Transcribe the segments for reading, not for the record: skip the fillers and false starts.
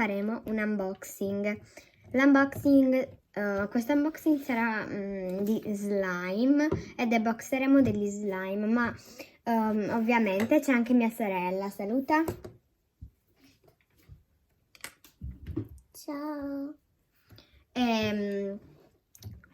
faremo un unboxing. Questo unboxing sarà di slime e deboxeremo degli slime, ma ovviamente c'è anche mia sorella. Saluta. Ciao.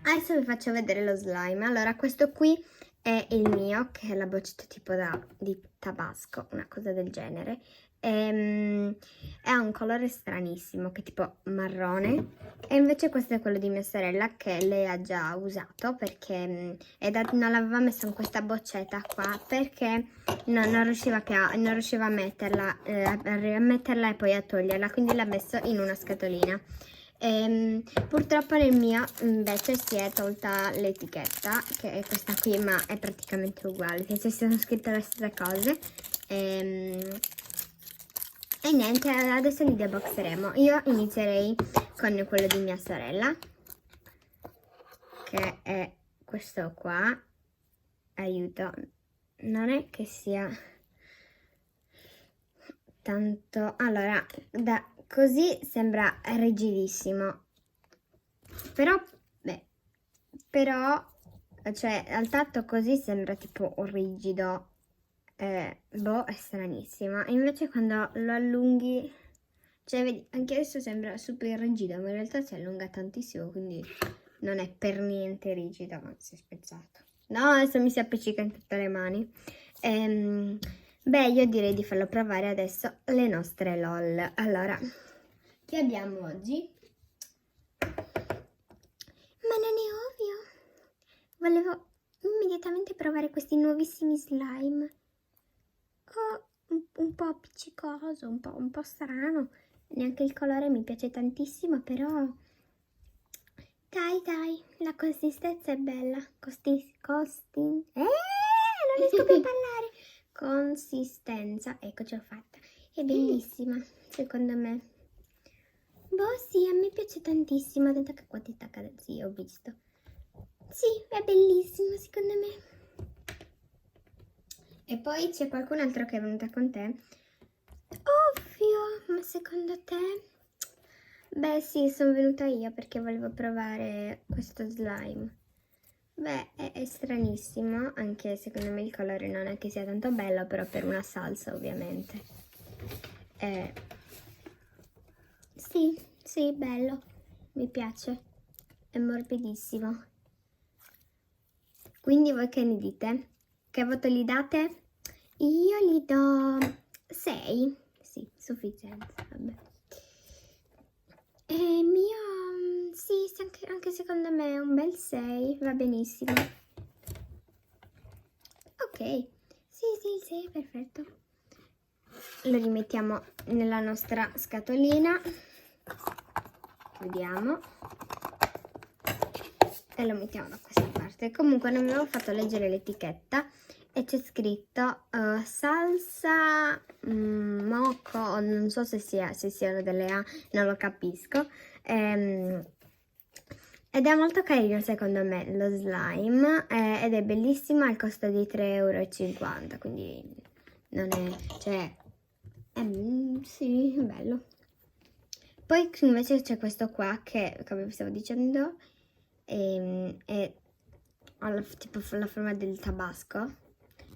Adesso vi faccio vedere lo slime. Allora, questo qui è il mio, che è la boccetta tipo di tabasco, una cosa del genere. Ha un colore stranissimo, che è tipo marrone. E invece questo è quello di mia sorella, che lei ha già usato, perché non l'aveva messo in questa boccetta qua, perché non riusciva a metterla, a metterla e poi a toglierla, quindi l'ha messo in una scatolina. Purtroppo nel mio invece si è tolta l'etichetta, che è questa qui, ma è praticamente uguale, se sono scritte le stesse cose. E niente, adesso li deboxeremo. Io inizierei con quello di mia sorella, che è questo qua. Aiuto, non è che sia tanto. Allora, così sembra rigidissimo, però, cioè, al tatto così sembra tipo rigido. Boh, è stranissimo. Invece quando lo allunghi, cioè, vedi, anche adesso sembra super rigido, ma in realtà si allunga tantissimo, quindi non è per niente rigido, ma si è spezzato. No, adesso mi si appiccica in tutte le mani. Beh, io direi di farlo provare adesso le nostre LOL. Allora, che abbiamo oggi? Ma non è ovvio. Volevo immediatamente provare questi nuovissimi slime. Un po' appiccicoso, un po' strano. Neanche il colore mi piace tantissimo, però dai, la consistenza è bella. Non riesco più a parlare. Consistenza, ecco, ce l'ho fatta. È bellissima, secondo me. Boh, sì, a me piace tantissimo. Attenta che qua ti stacca. Sì, ho visto. Sì, è bellissimo, secondo me. E poi c'è qualcun altro che è venuta con te? Ovvio, ma secondo te? Beh, sì, sono venuta io perché volevo provare questo slime. Beh, è stranissimo, anche secondo me il colore non è che sia tanto bello, però per una salsa ovviamente. Sì, bello, mi piace, è morbidissimo. Quindi voi che ne dite? Che voto gli date? Io gli do 6, sì, sufficiente, vabbè. E mio, sì, anche secondo me è un bel 6, va benissimo. Ok, sì, il 6 è perfetto. Lo rimettiamo nella nostra scatolina, vediamo, e lo mettiamo da questa parte. Comunque non avevo fatto leggere l'etichetta e c'è scritto salsa moco, non so se siano delle A, non lo capisco. Ed è molto carino secondo me lo slime, ed è bellissimo al costo di 3,50 €, quindi non è, cioè, sì, è bello. Poi invece c'è questo qua che, come vi stavo dicendo, ha tipo la forma del tabasco,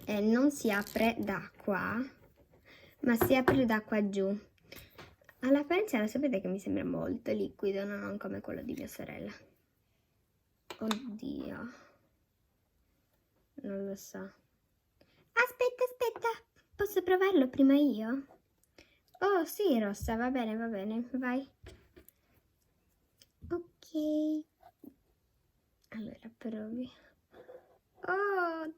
e non si apre da qua, ma si apre da qua giù. All'apparenza sapete che mi sembra molto liquido, non come quello di mia sorella. Oddio, non lo so. Aspetta, posso provarlo prima io? Oh sì, rossa, va bene, vai. Ok. Allora, provi. Oh,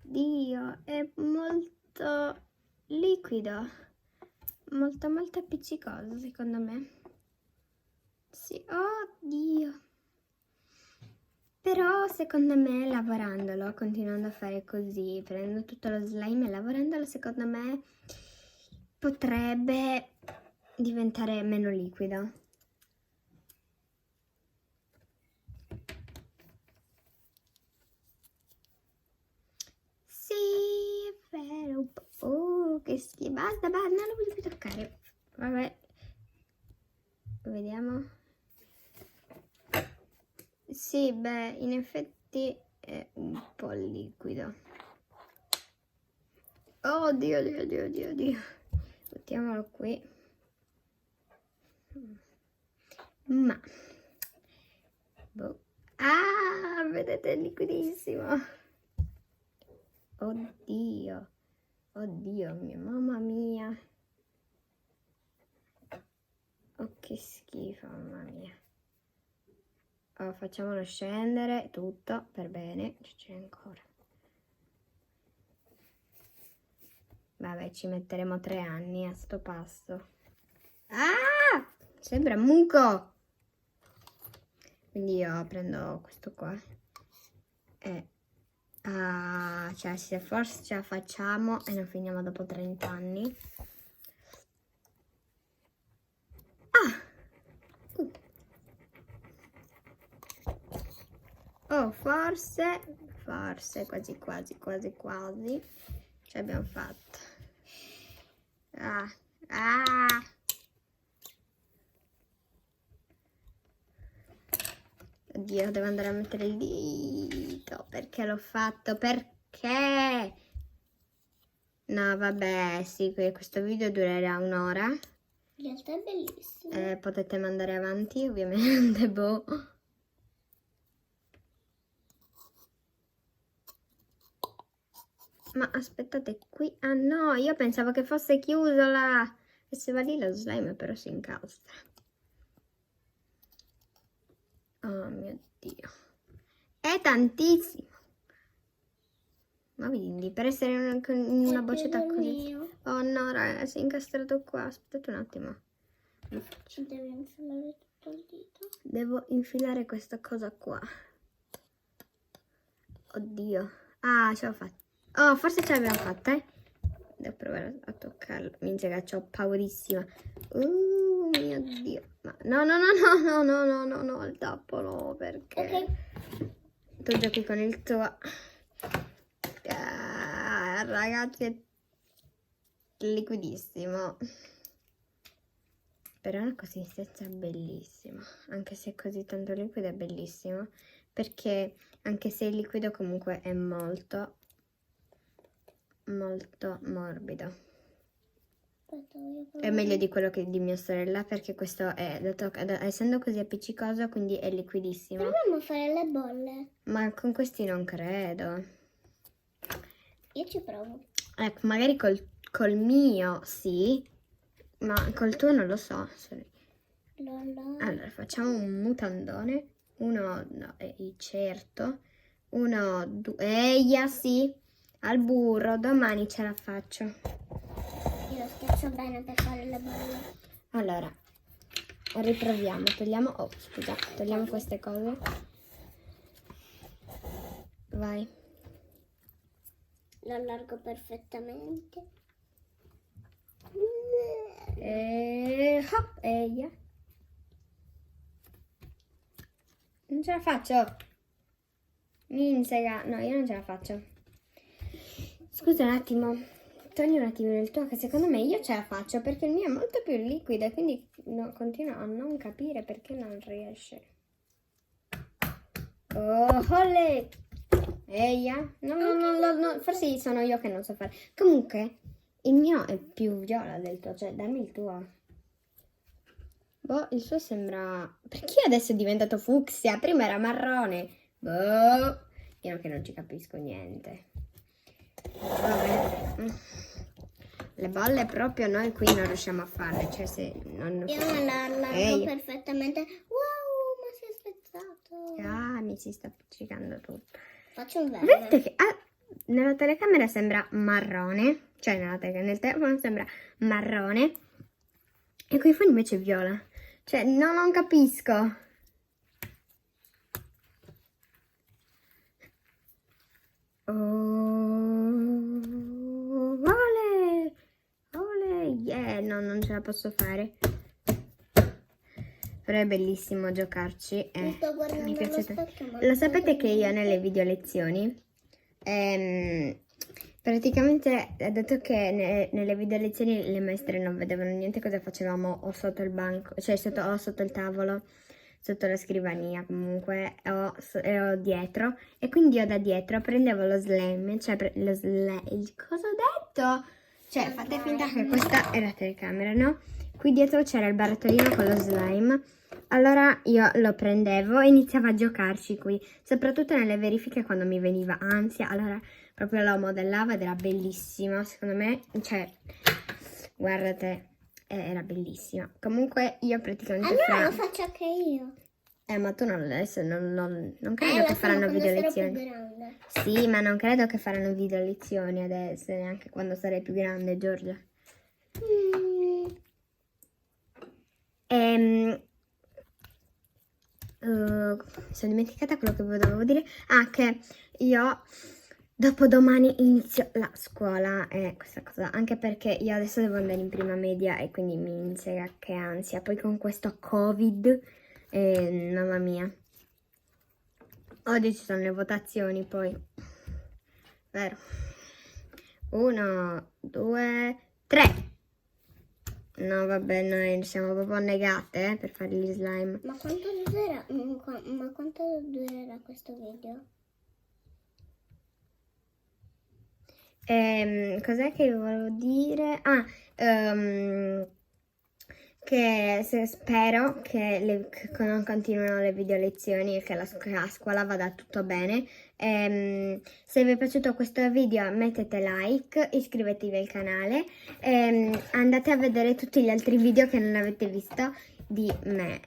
Dio, è molto liquido. Molto appiccicoso, secondo me. Sì, oddio. Però, secondo me, lavorandolo, continuando a fare così, prendendo tutto lo slime e lavorandolo, secondo me, potrebbe diventare meno liquido. Sì, è vero. Oh, che schifo. Basta, non lo voglio più toccare. Vabbè. Vediamo. Sì, beh, in effetti è un po' liquido. Oh, Dio. Mettiamolo qui. Ma... boh. Ah, vedete, è liquidissimo. Oddio mio, mamma mia. Oh, che schifo, mamma mia. Oh, facciamolo scendere tutto per bene. C'è ancora. Vabbè, ci metteremo 3 anni a sto pasto. Ah! Sembra muco. Quindi io prendo questo qua. E... cioè, se forse ce la facciamo e non finiamo dopo 30 anni. Oh, forse, quasi, ce l'abbiamo fatta. Oddio, devo andare a mettere il dito. Perché l'ho fatto? Perché? No, vabbè, sì, questo video durerà 1 ora. In realtà è bellissimo. Potete mandare avanti, ovviamente, boh. Ma aspettate, qui... Ah no, io pensavo che fosse chiuso là. E se va lì lo slime però si incastra. Oh mio Dio. È tantissimo. Ma quindi per essere una boccetta così. Oh no, raga, si è incastrato qua. Aspettate un attimo. Devi infilare tutto il dito. Devo infilare questa cosa qua. Oddio. Ah, ce l'ho fatta. Oh, forse ce l'abbiamo fatta, eh. Devo provare a toccarlo. Minchia che ho paurissima. Mio Dio. Ma no, il tappo no, perché? Ok. Tu giochi con il tuo. Ragazzi, è liquidissimo. Però è una consistenza bellissima. Anche se è così tanto liquido è bellissimo. Perché anche se il liquido comunque è molto morbido. È meglio di quello che di mia sorella, perché questo è essendo così appiccicoso, quindi è liquidissimo. Proviamo a fare le bolle. Ma con questi non credo. Io ci provo. Ecco, magari col mio sì, ma col tuo non lo so. Allora, facciamo un mutandone. Uno, no, certo. 1, 2, sì, al burro. Domani ce la faccio. Io lo schiaccio bene per fare le bolle. Allora, riproviamo. Togliamo queste cose. Vai. Lo allargo perfettamente. Hop, eia. Non ce la faccio. Minsega. No, io non ce la faccio. Scusa un attimo. Togli un attimo il tuo, che secondo me io ce la faccio, perché il mio è molto più liquido e quindi continuo a non capire perché non riesce. Oh, olè. Eia. No, forse sono io che non so fare. Comunque, il mio è più viola del tuo, cioè dammi il tuo. Boh, il suo sembra... Perché adesso è diventato fucsia? Prima era marrone. Boh, io che non ci capisco niente. Vabbè. Le bolle proprio noi qui non riusciamo a farle, cioè se non... Io me la allargo perfettamente. Wow, ma si è spezzato. Ah, mi si sta appiccicando tutto. Faccio un verde. Vedete che nella telecamera sembra marrone, cioè nel telefono sembra marrone e con i phone invece è viola. Cioè, non capisco. Yeah, no, non ce la posso fare. Però è bellissimo giocarci. Mi piace tanto. Lo sapete che io nelle video lezioni Praticamente, dato che nelle video lezioni le maestre non vedevano niente, cosa facevamo o sotto il banco, cioè o sotto il tavolo, sotto la scrivania comunque, o dietro. E quindi io da dietro prendevo lo slime, cioè cosa ho detto? Cioè, fate finta che questa è la telecamera, no? Qui dietro c'era il barattolino con lo slime. Allora io lo prendevo e iniziavo a giocarci qui, soprattutto nelle verifiche quando mi veniva ansia. Allora proprio lo modellava ed era bellissimo, secondo me, cioè, guardate, era bellissima. Comunque io praticamente Allora lo faccio anche io. ma tu adesso non credo che faranno video lezioni. Grande. Sì, ma non credo che faranno video lezioni adesso, neanche quando sarai più grande, Giorgia. Sono dimenticata quello che volevo dire. Ah, che io dopodomani inizio la scuola e questa cosa, anche perché io adesso devo andare in prima media e quindi mi inizia che ansia. Poi con questo Covid, mamma mia. Oggi ci sono le votazioni poi. Vero? 1, 2, 3. No, vabbè, noi siamo proprio negate per fare gli slime. Ma quanto durerà questo video? Cos'è che volevo dire? Che spero che non continuino le video lezioni e che la scuola vada tutto bene. Se vi è piaciuto questo video mettete like, iscrivetevi al canale, andate a vedere tutti gli altri video che non avete visto di me.